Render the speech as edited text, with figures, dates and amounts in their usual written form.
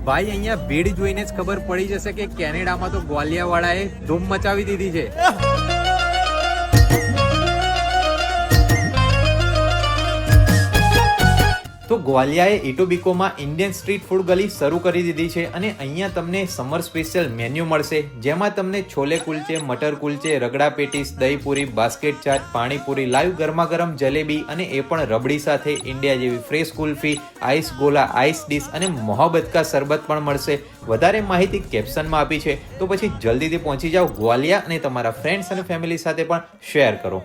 ભાઈ અહીંયા ભીડ જોઈને જ ખબર પડી જશે કે કેનેડામાં તો ગ્વાલિયાવાળાએ ધૂમ મચાવી દીધી છે. તો ગ્વાલિયાએ ઇટોબિકોમાં ઇન્ડિયન સ્ટ્રીટ ફૂડ ગલી શરૂ કરી દીધી છે અને અહીંયા તમને સમર સ્પેશિયલ મેન્યુ મળશે, જેમાં તમને chole kulche, matar kulche, ragda patties, dahipuri, basket chaat, panipuri, live ગરમા ગરમ જલેબી અને એ પણ રબડી સાથે, ઇન્ડિયા જેવી ફ્રેશ કુલ્ફી, આઈસ ગોલા, આઈસ ડીશ અને મોહબ્બત કા શરબત પણ મળશે. વધારે માહિતી કેપ્શનમાં આપી છે, તો પછી જલ્દીથી પહોંચી જાઓ ગ્વાલિયા અને તમારા ફ્રેન્ડ્સ અને ફેમિલી સાથે પણ શેર કરો.